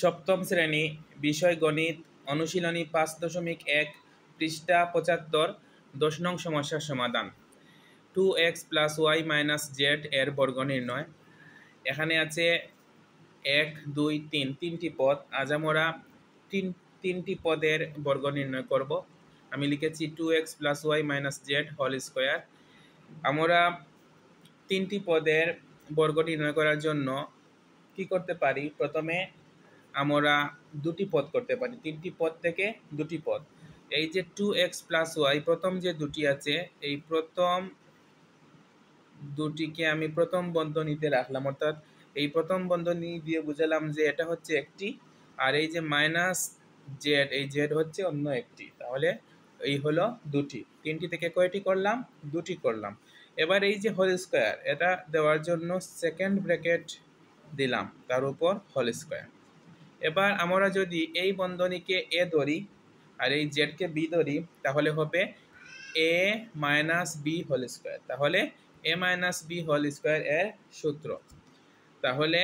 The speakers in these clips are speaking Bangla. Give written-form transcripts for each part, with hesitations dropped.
সপ্তম শ্রেণী, বিষয় গণিত, অনুশীলনী 5.1, পৃষ্ঠা 75, 10 নং সমস্যার সমাধান। 2x + y - z এর বর্গ নির্ণয়। এখানে আছে 1, 2, 3 তিনটি পদ। আজ আমরা তিনটি পদের বর্গ নির্ণয় করব। আমি লিখেছি 2x + y - z whole square. আমরা তিনটি পদের বর্গ নির্ণয় করার জন্য কি করতে পারি? প্রথমে আমরা দুটি পদ করতে পারি, তিনটি পদ থেকে দুটি পদ। এই যে 2x + y প্রথম যে দুটি আছে, এই প্রথম দুটিকে আমি প্রথম বন্ধনীতে রাখলাম, অর্থাৎ এই প্রথম বন্ধনী দিয়ে বুঝালাম যে এটা হচ্ছে একটি, আর এই যে - z, এই z হচ্ছে অন্য একটি। তাহলে এই হলো দুটি। তিনটি থেকে কয়টি করলাম? দুটি করলাম। এবার এই যে হোল স্কয়ার, এটা দেওয়ার জন্য সেকেন্ড ব্র্যাকেট দিলাম, তার উপর হোল স্কয়ার। এবার আমরা যদি এই বন্ধনীকে a ধরি আর এই z কে b ধরি, তাহলে হবে a - b হোল স্কয়ার। তাহলে a - b হোল স্কয়ার এর সূত্র। তাহলে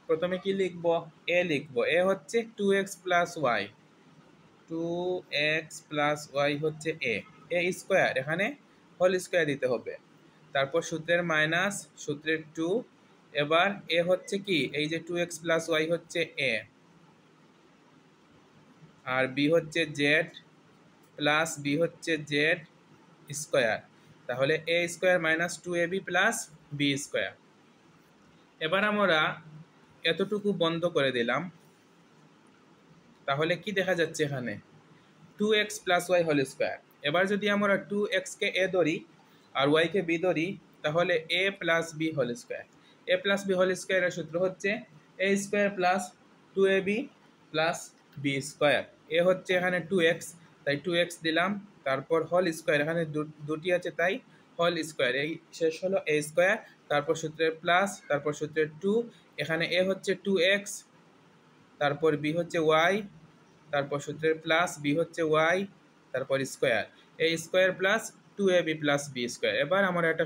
প্রথমে কি লিখব? a লিখব। a হচ্ছে 2x + y, 2x + y হচ্ছে a স্কয়ার, এখানে হোল স্কয়ার দিতে হবে। তারপর সূত্রের মাইনাস, সূত্রের 2। এবার a হচ্ছে কি? এই যে 2x + y হচ্ছে a, আর b হচ্ছে z প্লাস b হচ্ছে z স্কয়ার। তাহলে a square - 2ab + b square. এবার আমরা এতটুকু বন্ধ করে দিলাম। তাহলে কি দেখা যাচ্ছে এখানে? 2x + y whole square. এবার যদি আমরা 2x কে a ধরি আর y কে b ধরি, তাহলে a + b whole square. a + b whole স্কয়ারের সূত্র হচ্ছে a square + 2ab + b square. a হচ্ছে এখানে 2x, তাই 2x দিলাম, তারপর হোল স্কয়ার, এখানে দুটি আছে তাই হোল স্কয়ার। এই শেষ হলো a স্কয়ার, তারপর সূত্রের প্লাস, তারপর সূত্রের 2। এখানে a হচ্ছে 2x, তারপর b হচ্ছে y, তারপর সূত্রের প্লাস, b হচ্ছে y, তারপর square, a square + 2ab + b square. এবার আমরা এটা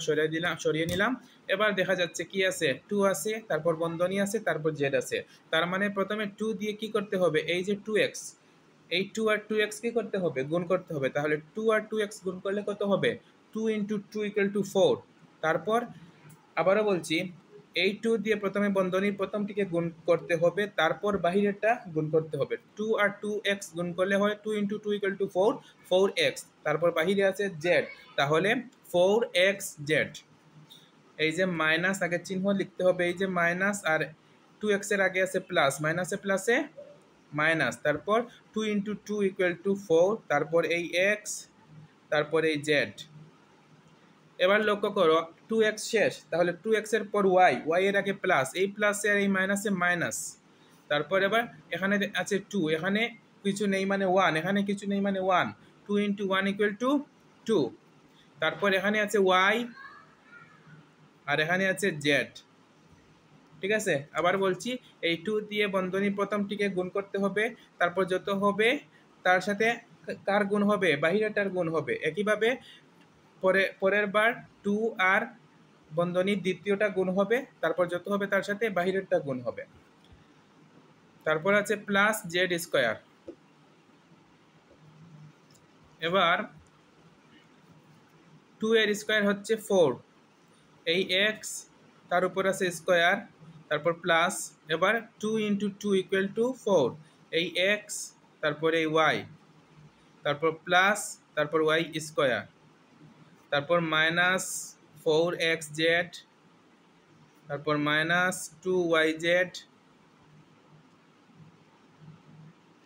সরিয়ে নিলাম। এবার দেখা যাচ্ছে কি আছে? 2 আছে, তারপর বন্ধনী আছে, তারপর z আছে। তার মানে প্রথমে 2 দিয়ে কি করতে হবে? এই যে 2x, এই 2 আর 2x কি করতে হবে? গুণ করতে হবে। তাহলে 2 আর 2x গুণ করলে কত হবে? 2 × 2 = 4। তারপর আবারও বলছি, এই 2 দিয়ে প্রথমে বন্ধনীর প্রথমটিকে গুণ করতে হবে, তারপর বাহিরেরটা গুণ করতে হবে। 2 আর 2x গুণ করলে হয় 2 × 2 = 4, 4x। তারপর বাহিরে আছে z, তাহলে 4xz। এই যে মাইনাস, আগে চিহ্ন লিখতে হবে, এই যে মাইনাস, আর 2x এর আগে আছে প্লাস, মাইনাসে প্লাসে মাইনাস, তারপর 2 × 2 = 4, তারপর এই x, তারপর এই z। এবার লক্ষ্য করো, 2x শেষ, তাহলে 2x এর পর y এর আগে প্লাস, এই প্লাসে আর এই মাইনাসে মাইনাস। তারপর এবার এখানে আছে 2, এখানে কিছু নেই মানে 1, এখানে কিছু নেই মানে 1, 2 × 1 = 2। তারপর এখানে আছে y, আর এখানে আছে z। ঠিক আছে? আবার বলছি, এই 2 দিয়ে বন্ধনীর প্রথমটিকে গুণ করতে হবে, তারপর যত হবে তার সাথে কার গুণ হবে? বাহিরেরটার গুণ হবে। একইভাবে পরের বার 2 আর বন্ধনীর দ্বিতীয়টা গুণ হবে, তারপর যত হবে তার সাথে বাহিরেরটা গুণ হবে। তারপর আছে প্লাস z স্কয়ার। এবার 2 এর স্কয়ার হচ্ছে 4, এই x, তার উপর আছে স্কয়ার, তারপর প্লাস, এবার 2 × 2 = 4, এই x, তারপর এই y, তারপর প্লাস, তারপর y স্কয়ার, তারপর -4xz, তারপর -2yz,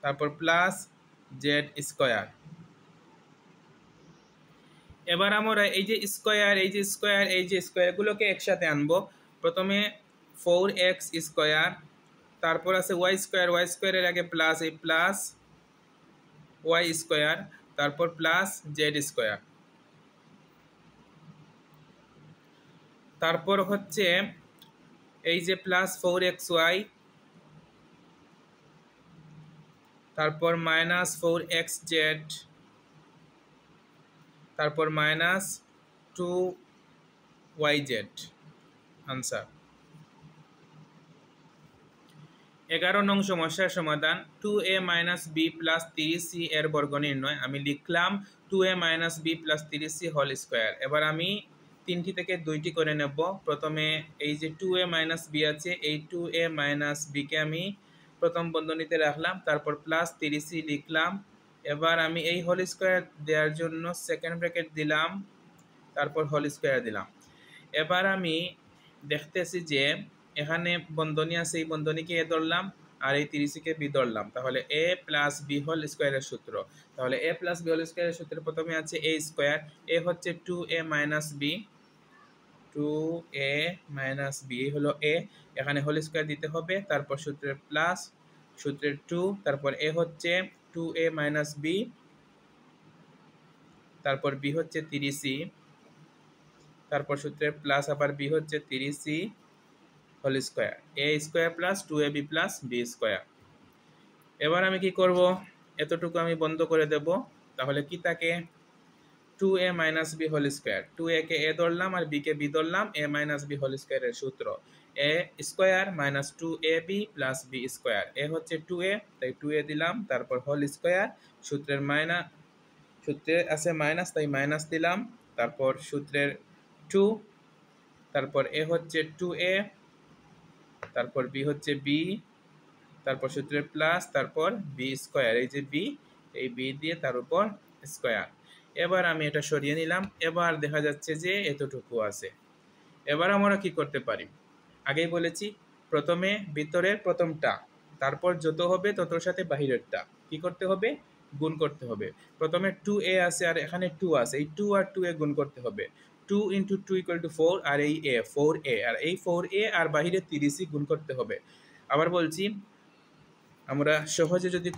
তারপর প্লাস z স্কয়ার। এবার আমরা এই যে স্কয়ার, এই যে স্কয়ার, এই যে স্কয়ারগুলোকে একসাথে আনবো। প্রথমে 4x স্কয়ার, তারপর আছে y স্কয়ার, y স্কয়ারের আগে প্লাস, এই প্লাস y স্কয়ার, তারপর প্লাস z স্কয়ার। তারপর হচ্ছে এই যে প্লাস 4xy, তারপর -4xz, তারপর -2yz। আনসার। 11 নং সমস্যার সমাধান 2a minus b plus 30c এর বর্গ নির্ণয়। আমি লিখলাম 2a minus b plus 30c whole square. এবার আমি তিনটি থেকে দুইটি করে নেব। প্রথমে এই যে 2a মাইনাস বি আছে, এই 2a মাইনাস বিকে আমি প্রথম বন্ধনীতে রাখলাম, তারপর প্লাস 30c লিখলাম। এবার আমি এই হোল স্কোয়ার দেওয়ার জন্য সেকেন্ড ব্র্যাকেট দিলাম, তারপর হোল স্কোয়ার দিলাম। এবার আমি দেখতেছি যে এখানে বন্ধনী আছে, এই বন্ধনীকে এ ধরলাম আর এই 30কে বি ধরলাম, তাহলে এ প্লাস বি হোল স্কোয়ারের সূত্র। তাহলে এ প্লাস বি হোল স্কোয়ারের সূত্রে প্রথমে আছে এ স্কোয়ার, এ হচ্ছে 2a minus B, 2a minus B হলো এ, এখানে হোল স্কোয়ার দিতে হবে, তারপর সূত্রের প্লাস, সূত্রের 2, তারপর এ হচ্ছে 2a মাইনাস বি, তারপর বি হচ্ছে 30c, তারপর সূত্রের প্লাস আবার বি হচ্ছে 30c whole square, A square plus 2ab plus B square. এবার আমি কি করব, এতটুকু আমি বন্ধ করে দেব। তাহলে কি থাকে 2a minus b whole square, 2a কে এ ধরলাম আর বি কে বি ধরলাম, এ মাইনাস বি হোল স্কোয়ারের সূত্র A square minus 2ab plus B square. A হচ্ছে 2a, তাই 2a দিলাম, তারপর হোল স্কোয়ার, সূত্রের মাইনাস, সূত্রে আছে মাইনাস তাই মাইনাস দিলাম, তারপর সূত্রের 2, তারপর এ হচ্ছে 2a, তারপর বি হচ্ছে বি, তারপর সূত্রের প্লাস, তারপর বি স্কোয়ার, এই যে বি, এই বি দিয়ে তার উপর স্কোয়ার। এবার আমি এটা সরিয়ে নিলাম। এবার দেখা যাচ্ছে যে এতটুকু আছে। এবার আমরা কি করতে পারি, আগেই বলেছি প্রথমে ভিতরের প্রথমটা, তারপর যত হবে ততর সাথে বাহিরেরটা কি করতে হবে, গুণ করতে হবে। প্রথমে 2a আছে আর এখানে 2 আছে, এই 2 আর 2a গুণ করতে হবে। 2 ইন্টু 2 ইকুয়াল টু 4, আর এই a 4a, আর এই 4a আর বাহিরে 30 গুণ করতে হবে। আবার বলছি, আমরা সহজে যদি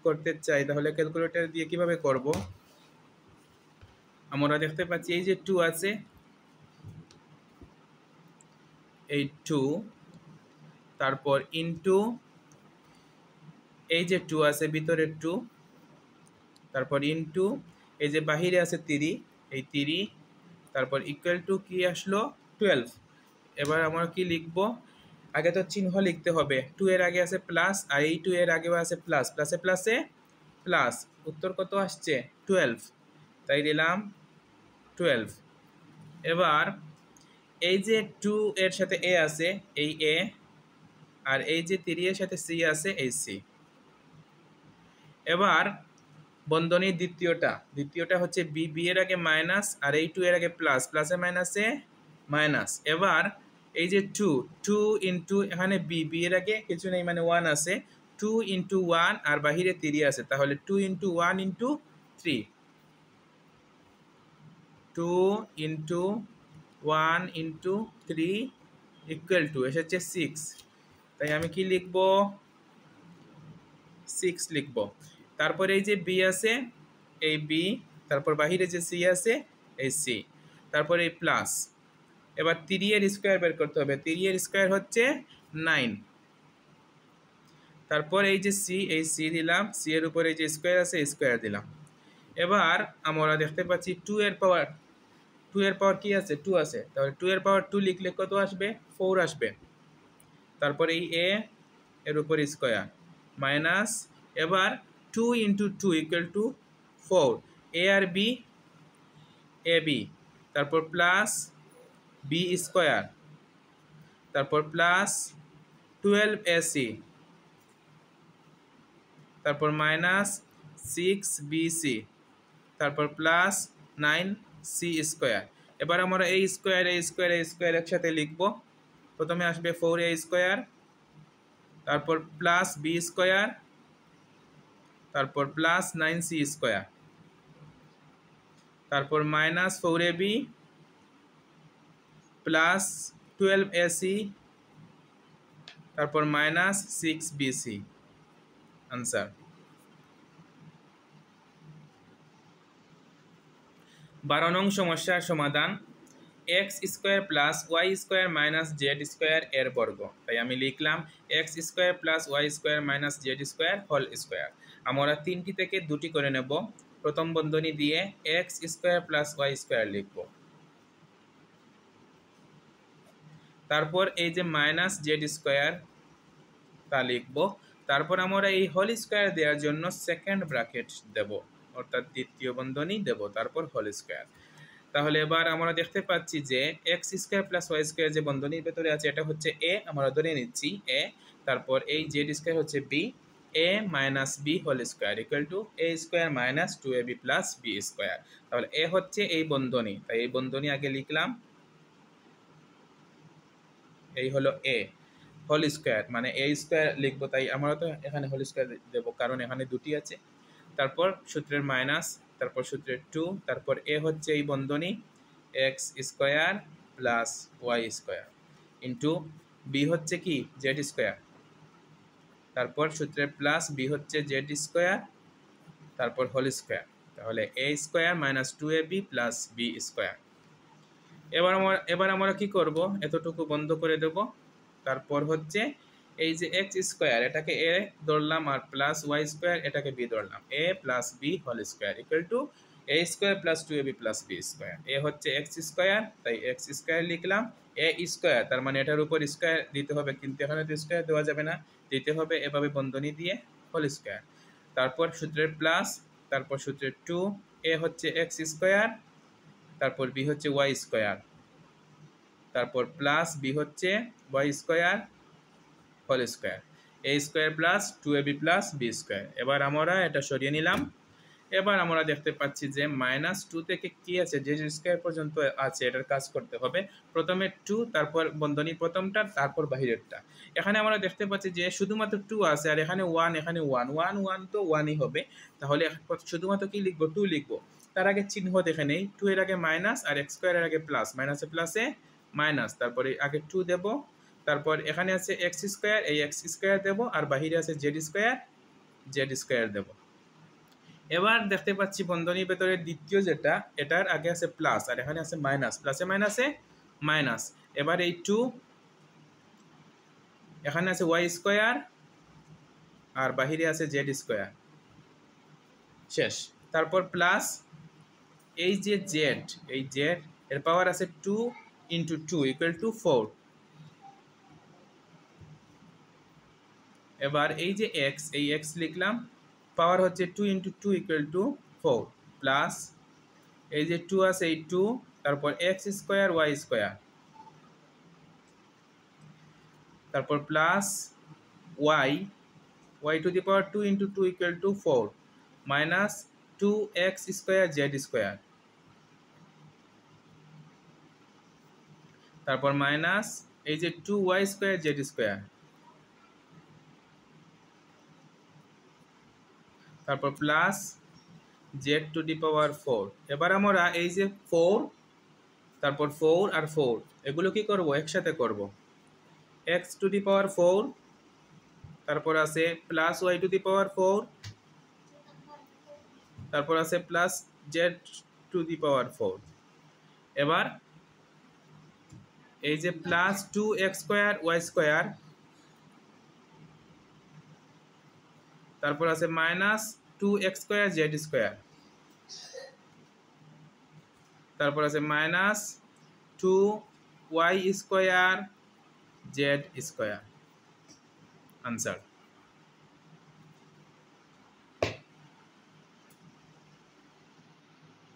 করতে চাই তাহলে ক্যালকুলেটর দিয়ে কিভাবে করব। আমরা দেখতে পাচ্ছি এই যে 2 আছে, এই 2, তারপর ইনটু এই যে 2 আছে ভিতরের 2, তারপর ইনটু এই যে বাহিরে আছে 3, এই 3, তারপর ইকুয়াল টু কি আসলো 12। এবার আমরা কি লিখব, আগে তো চিহ্ন লিখতে হবে, 2 এর আগে আছে প্লাস আর এই 2 এর আগেও আছে প্লাস, প্লাসে প্লাসে প্লাস, উত্তর কত আসছে 12, তাই দিলাম 12। এবার এই যে 2 এর সাথে এ আছে, এই এ, আর এই যে 3 এর সাথে সি আছে, এই সি। এবার বন্ধনীর দ্বিতীয়টা হচ্ছে বি, বি এর আগে মাইনাস আর এই 2 এর আগে প্লাস, প্লাসে মাইনাসে মাইনাস। এবার এই যে 2 ইন্টু এখানে বি, বি এর আগে কিছু নেই মানে 1 আছে, 2 ইন্টু 1 আর বাহিরে 3 আছে, তাহলে 2 into 1 into 3, 2 into 1 into 3 equal to এসেছে 6, তাই আমি কি লিখব 6 লিখব। তারপর এই যে বি আছে, এই বি, তারপর বাহিরে যে সি আছে, এই সি, তারপর এই প্লাস। এবার 3 এর স্কোয়ার বের করতে হবে, 3 এর স্কোয়ার হচ্ছে 9, তারপর এই যে সি, এই সি দিলাম, সি এর উপরে এই যে স্কোয়ার আছে, স্কোয়ার দিলাম। এবার আমরা দেখতে পাচ্ছি 2 এর পাওয়ার কি আছে 2 আছে, তাহলে 2 এর পাওয়ার 2 লিখলে কত আসবে 4 আসবে। তারপর এই এ এর উপর স্কোয়ার মাইনাস, এবার 2 ইন্টু 2 ইকুয়াল টু 4, এ আর বি, এ বি, তারপর প্লাস বি স্কোয়ার, তারপর প্লাস 12 এসি, তারপর মাইনাস 6 বিসি, তারপর প্লাস 9 সি স্কোয়ার। এবার আমরা এই স্কোয়ার একসাথে লিখব। প্রথমে আসবে 4a স্কোয়ার, তারপর প্লাস বি স্কোয়ার, তারপর প্লাস 9c স্কোয়ার, তারপর মাইনাস 4ab প্লাস 12ac, তারপর মাইনাস 6bc। আনসার। 12 নং সমস্যার সমাধান x square plus Y square minus z square এর বর্গ। তাই আমি লিখলাম x square plus Y square minus z square whole square. আমরা তিনটি থেকে দুটি করে নেব। প্রথম বন্ধনী দিয়ে x square plus Y square লিখব, তারপর এই যে মাইনাস জেড স্কোয়ার, তা লিখব। তারপর আমরা এই হোল স্কোয়ার দেওয়ার জন্য সেকেন্ড ব্র্যাকেট দেব, অর্থাৎ দ্বিতীয় বন্ধনী দেব, তারপর হোল স্কোয়ার। তাহলে এবার আমরা দেখতে পাচ্ছি যে x square plus Y square যে বন্ধনীর ভেতরে আছে এটা হচ্ছে এ, আমরা ধরে নিচ্ছি এ। তারপর এই জেড স্কোয়ার হচ্ছে b, a minus b whole square equal to A square minus 2ab plus B square. তাহলে এ হচ্ছে এই বন্ধনী, তাই এই বন্ধনী আগে লিখলাম, এই হলো এ হোল স্কোয়ার, মানে এ স্কোয়ার লিখবো, তাই আমরা তো এখানে হোল স্কোয়ার দেবো কারণ এখানে দুটি আছে। তারপর সূত্রের মাইনাস, তারপর সূত্রের 2, তারপর এ হচ্ছে এই বন্ধনী X square plus Y square into B হচ্ছে কি জেড স্কোয়ার, তারপর সূত্রের প্লাস বি হচ্ছে জেড স্কোয়ার, তারপর হোল স্কোয়ার। তাহলে A square minus 2ab plus B square. এবার আমরা কি করব, এতটুকু বন্ধ করে দেব। তারপর হচ্ছে এই যে এক্স স্কোয়ার এটাকে এ ধরলাম আর প্লাস ওয়াই স্কোয়ার এটাকে বি ধরলাম, A plus B whole square equal to A square plus 2ab plus B square. A হচ্ছে এক্স স্কোয়ার, তাই এক্স স্কোয়ার লিখলাম, এ স্কোয়ার তার মানে এটার উপর স্কোয়ার দিতে হবে, কিন্তু এখানে তো স্কোয়ার দেওয়া যাবে না, দিতে হবে এভাবে বন্ধনী দিয়ে হোল স্কোয়ার। তারপর সূত্রের প্লাস, তারপর সূত্রের 2, এ হচ্ছে এক্স স্কোয়ার, তারপর বি হচ্ছে ওয়াই স্কোয়ার, তারপর প্লাস বি হচ্ছে Y square whole square, A square plus 2ab plus B square. এবার আমরা এটা সরিয়ে নিলাম। এবার আমরা দেখতে পাচ্ছি যে -2 থেকে কি আছে, যে স্কোয়ার পর্যন্ত আছে এটার কাজ করতে হবে। প্রথমে 2, তারপর বন্ধনী প্রথমটা, তারপর বাহিরেরটা। এখানে আমরা দেখতে পাচ্ছি যে শুধুমাত্র 2 আছে আর এখানে 1, এখানে 1 1 1 তো 1ই হবে। তাহলে শুধুমাত্র কি লিখবো, 2 লিখবো। তার আগে চিহ্ন দেখে নেই, 2 এর আগে মাইনাস আর এক্স স্কোয়ারের আগে প্লাস, মাইনাসে প্লাসে মাইনাস, তারপরে আগে 2 দেব, তারপর এখানে আছে এক্স স্কোয়ার, এই এক্স স্কোয়ার দেবো, আর বাহিরে আছে জেড স্কোয়ার দেবো। এবার দেখতে পাচ্ছি বন্ধনীর ভেতরে দ্বিতীয় যেটা, এটার আগে আছে প্লাস আর এখানে আছে মাইনাস, প্লাসে মাইনাসে মাইনাস। এবার এই 2, এখানে আছে ওয়াই স্কোয়ার আর বাহিরে আছে জেড স্কোয়ার, শেষ। তারপর প্লাস এই যে জেড, এই জেড এর পাওয়ার আছে 2 ইন্টু 2 ইকুয়াল টু 4। এবার এই যে এক্স, এই এক্স লিখলাম, পাওয়ার হচ্ছে 2 ইন্টু 2 ইকুয়াল টু 4, প্লাস এই যে 2 আছে এই 2, তারপর এক্স স্কোয়ার ওয়াই স্কোয়ার, তারপর plus y to the power 2 into 2 equal to 4, minus 2x square z square, তারপর মাইনাস এই যে 2y স্কোয়ার জেড স্কোয়ার, তারপর plus z to the power 4। এবার আমরা এই যে 4, তারপর 4 আর 4 এগুলো কি করব, একসাথে করব। x টু দি পাওয়ার 4, তারপর আছে plus y to the power 4, তারপর আছে plus z to the power 4। এবার এই যে plus 2x square y square, তারপর আছে minus 2x square z square, তারপর আছে minus 2y square z square. Answer.